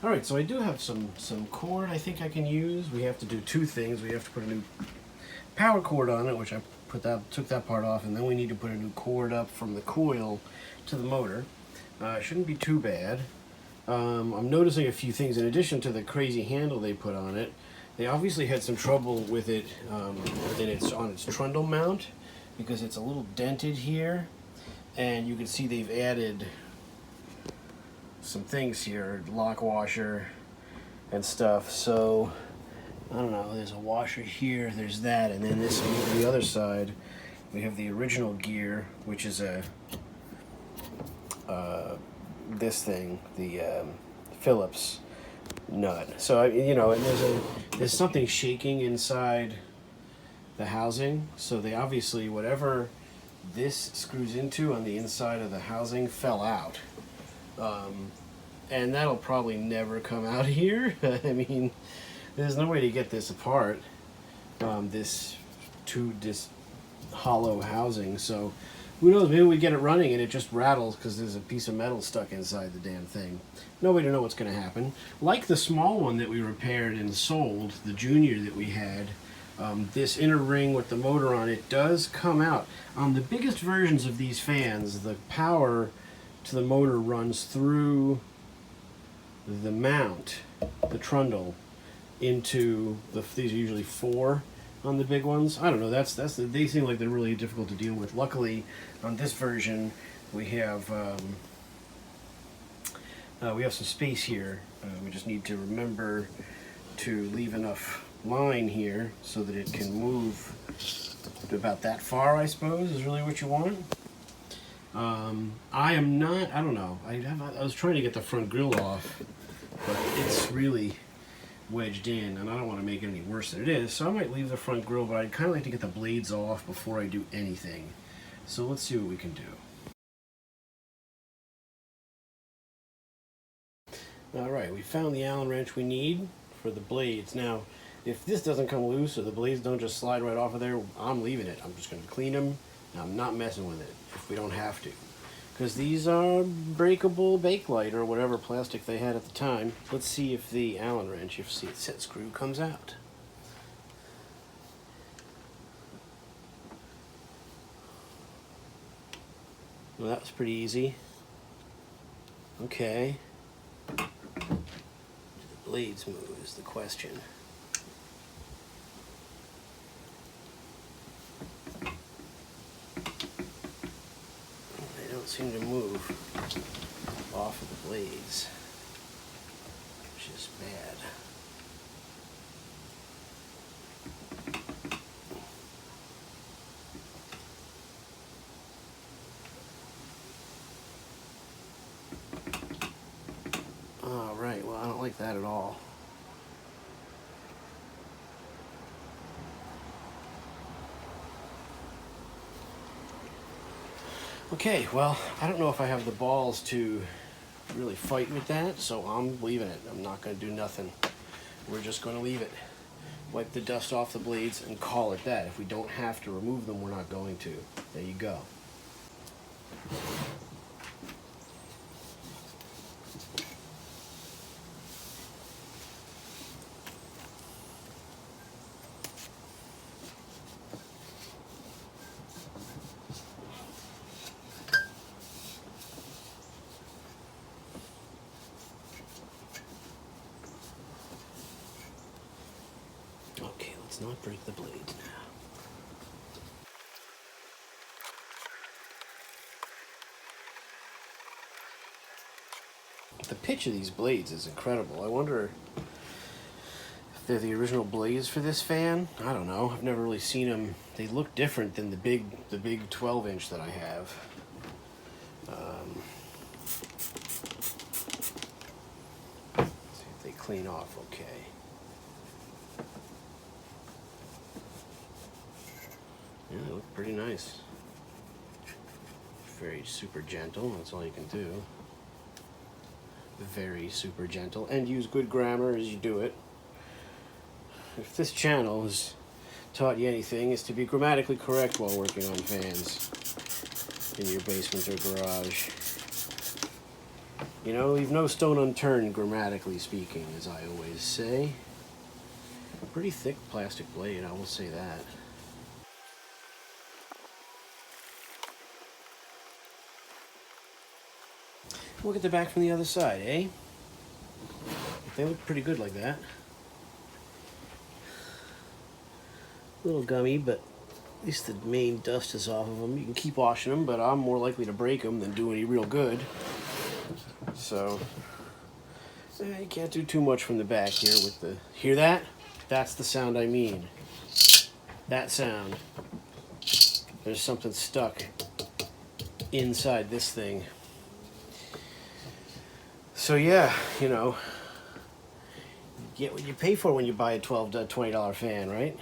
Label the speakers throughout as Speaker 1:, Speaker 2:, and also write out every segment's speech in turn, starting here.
Speaker 1: All right, so I do have some cord I think I can use. We have to do two things. We have to put a new power cord on it, which I took that part off, and then we need to put a new cord up from the coil to the motor. It shouldn't be too bad. I'm noticing a few things in addition to the crazy handle they put on it. They obviously had some trouble with it on its trundle mount, because it's a little dented here, and you can see they've added some things here, lock washer and stuff. So I don't know, there's a washer here, there's that, and then this on the other side we have the original gear, which is a this thing, the Phillips nut. So you know, and there's something shaking inside the housing, so they obviously, whatever this screws into on the inside of the housing fell out. And that'll probably never come out here. I mean, there's no way to get this apart, this hollow housing. So who knows, maybe we get it running and it just rattles because there's a piece of metal stuck inside the damn thing. No way to know what's going to happen. Like the small one that we repaired and sold, the Junior that we had, this inner ring with the motor on it does come out. On the biggest versions of these fans, the power to the motor runs through the mount, the trundle, into these are usually 4 on the big ones. I don't know. They seem like they're really difficult to deal with. Luckily, on this version, we have some space here. We just need to remember to leave enough line here so that it can move to about that far, I suppose, is really what you want. I don't know. I was trying to get the front grille off, but it's really wedged in, and I don't want to make it any worse than it is, so I might leave the front grille, but I'd kind of like to get the blades off before I do anything. So let's see what we can do. Alright, we found the Allen wrench we need for the blades. Now, if this doesn't come loose or the blades don't just slide right off of there, I'm leaving it. I'm just going to clean them, and I'm not messing with it if we don't have to. Because these are breakable Bakelite or whatever plastic they had at the time. Let's see if the Allen wrench, if the set screw comes out. Well, that was pretty easy. Okay. Do the blades move is the question. Seem to move off of the blades, which is bad. All right, well, I don't like that at all. Okay, well, I don't know if I have the balls to really fight with that, so I'm leaving it. I'm not going to do nothing. We're just going to leave it. Wipe the dust off the blades and call it that. If we don't have to remove them, we're not going to. There you go. Okay, let's not break the blades now. The pitch of these blades is incredible. I wonder if they're the original blades for this fan. I don't know. I've never really seen them. They look different than the big 12-inch that I have. Let's see if they clean off okay. Yeah, they look pretty nice. Very super gentle, that's all you can do. Very super gentle, and use good grammar as you do it. If this channel has taught you anything, is to be grammatically correct while working on fans in your basement or garage. You know, leave no stone unturned, grammatically speaking, as I always say. Pretty thick plastic blade, I will say that. Look at the back from the other side, eh? They look pretty good like that. A little gummy, but at least the main dust is off of them. You can keep washing them, but I'm more likely to break them than do any real good. So, you can't do too much from the back here with the... Hear that? That's the sound I mean. That sound. There's something stuck inside this thing. So yeah, you know, you get what you pay for when you buy a $20 fan, right?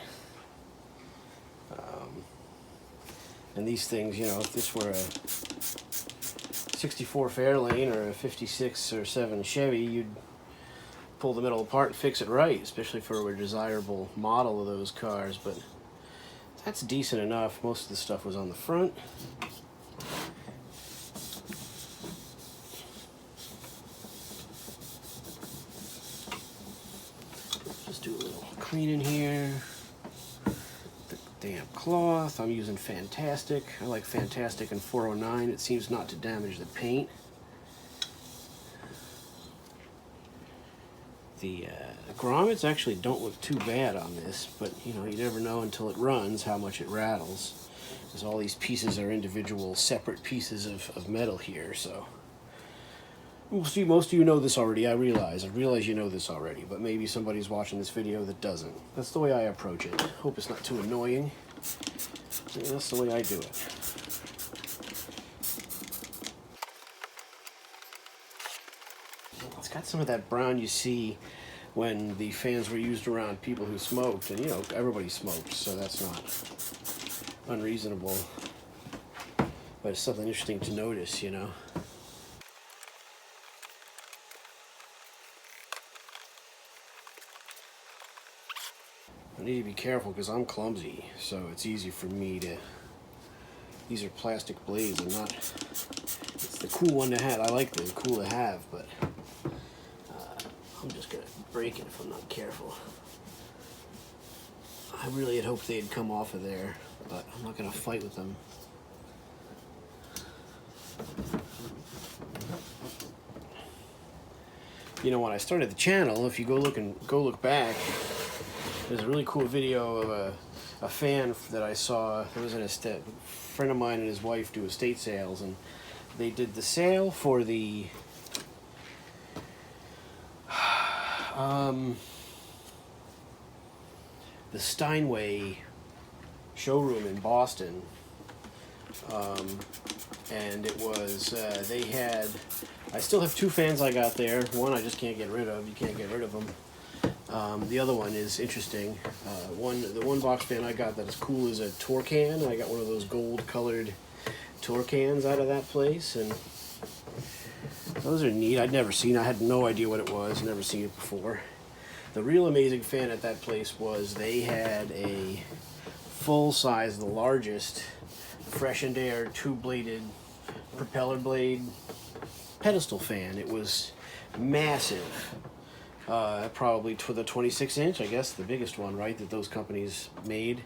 Speaker 1: And these things, you know, if this were a 64 Fairlane or a 56 or 7 Chevy, you'd pull the middle apart and fix it right, especially for a desirable model of those cars, but that's decent enough. Most of the stuff was on the front. Just do a little cleaning here. The damp cloth. I'm using Fantastic. I like Fantastic in 409. It seems not to damage the paint. The grommets actually don't look too bad on this, but you know, you never know until it runs how much it rattles, because all these pieces are individual separate pieces of metal here. So most of you know this already. I realize you know this already, but maybe somebody's watching this video that doesn't. That's the way I approach it. Hope it's not too annoying. Yeah, that's the way I do it. It's got some of that brown you see when the fans were used around people who smoked, and you know, everybody smoked, so that's not unreasonable. But it's something interesting to notice, you know. I need to be careful because I'm clumsy, so it's easy for me to... These are plastic blades and not... It's the cool one to have. I like the cool to have, but I'm just going to break it if I'm not careful. I really had hoped they'd come off of there, but I'm not going to fight with them. You know, when I started the channel, if you go look back, there's a really cool video of a fan that I saw. There was a friend of mine and his wife do estate sales, and they did the sale for the Steinway showroom in Boston, and it was they had... I still have 2 fans I got there. One I just can't get rid of. You can't get rid of them. The other one is interesting. The one box fan I got that is cool is a Torcan. I got one of those gold-colored Torcans out of that place, and those are neat. I'd never seen. I had no idea what it was. Never seen it before. The real amazing fan at that place was they had a full-size, the largest fresh and air 2-bladed propeller blade pedestal fan. It was massive. Probably to the 26-inch, I guess, the biggest one, right, that those companies made.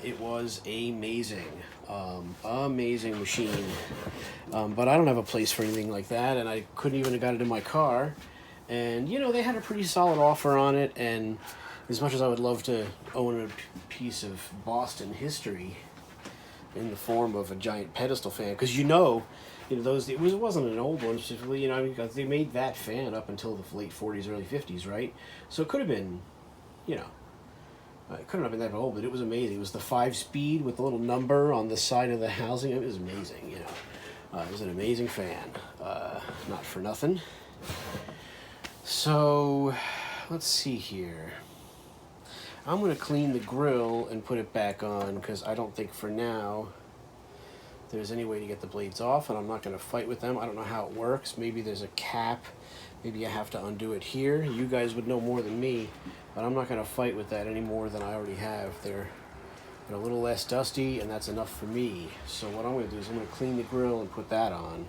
Speaker 1: It was amazing. Amazing machine. But I don't have a place for anything like that, and I couldn't even have got it in my car. And, you know, they had a pretty solid offer on it, and as much as I would love to own a piece of Boston history in the form of a giant pedestal fan, because you know those, it wasn't an old one specifically, you know, I mean, they made that fan up until the late 40s, early 50s, right? So it could have been, you know, it couldn't have been that old, but it was amazing. It was the 5-speed with the little number on the side of the housing. It was amazing, you know. It was an amazing fan. Not for nothing. So, let's see here. I'm going to clean the grill and put it back on, because I don't think for now there's any way to get the blades off, and I'm not going to fight with them. I don't know how it works. Maybe there's a cap. Maybe I have to undo it here. You guys would know more than me, but I'm not going to fight with that any more than I already have. They're a little less dusty, and that's enough for me. So what I'm going to do is I'm going to clean the grill and put that on.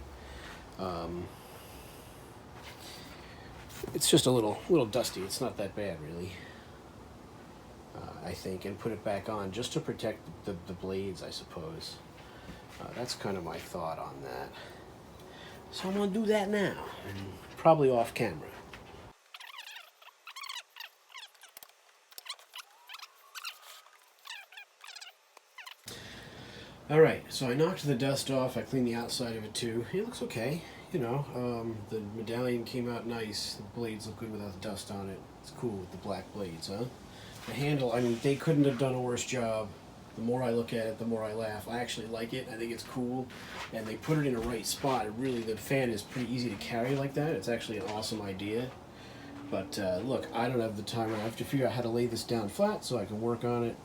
Speaker 1: It's just a little dusty. It's not that bad, really. I think, and put it back on just to protect the blades, I suppose. That's kind of my thought on that. So I'm going to do that now, and probably off camera. Alright, so I knocked the dust off, I cleaned the outside of it too. It looks okay, you know. The medallion came out nice, the blades look good without the dust on it. It's cool with the black blades, huh? The handle, I mean, they couldn't have done a worse job. The more I look at it, the more I laugh. I actually like it, I think it's cool, and they put it in the right spot. Really, the fan is pretty easy to carry like that. It's actually an awesome idea. But look, I don't have the time. I have to figure out how to lay this down flat so I can work on it.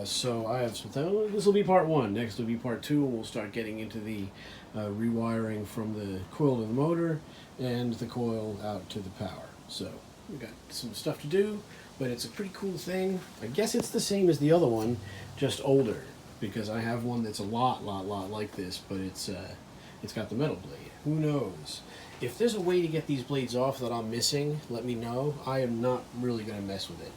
Speaker 1: So I have some. This will be part one. Next will be part two. We'll start getting into the rewiring from the coil to the motor and the coil out to the power. So we got some stuff to do, but it's a pretty cool thing. I guess it's the same as the other one, just older, because I have one that's a lot like this, but it's got the metal blade. Who knows? If there's a way to get these blades off that I'm missing, let me know. I am not really going to mess with it.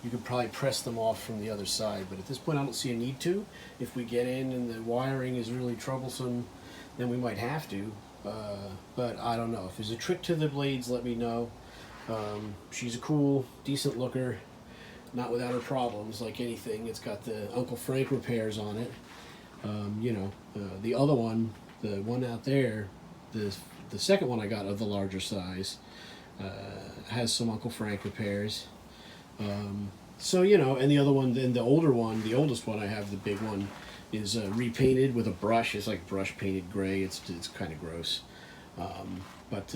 Speaker 1: You could probably press them off from the other side, but at this point I don't see a need to. If we get in and the wiring is really troublesome, then we might have to. But I don't know. If there's a trick to the blades, let me know. She's a cool, decent looker, not without her problems, like anything. It's got the Uncle Frank repairs on it. The other one, the one out there, the second one I got of the larger size, has some Uncle Frank repairs. So, and the other one, then the older one, the oldest one I have, the big one, is repainted with a brush. It's like brush painted gray. It's kind of gross. But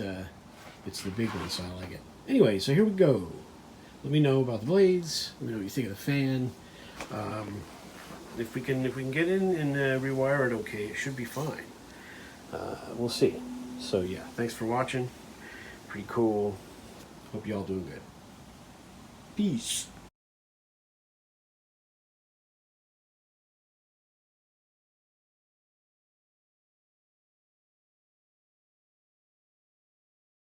Speaker 1: it's the big one, so I like it. Anyway, so here we go. Let me know about the blades. Let me know what you think of the fan. If we can get in and rewire it okay, it should be fine. We'll see. So yeah, thanks for watching. Pretty cool. Hope y'all doing good. Peace.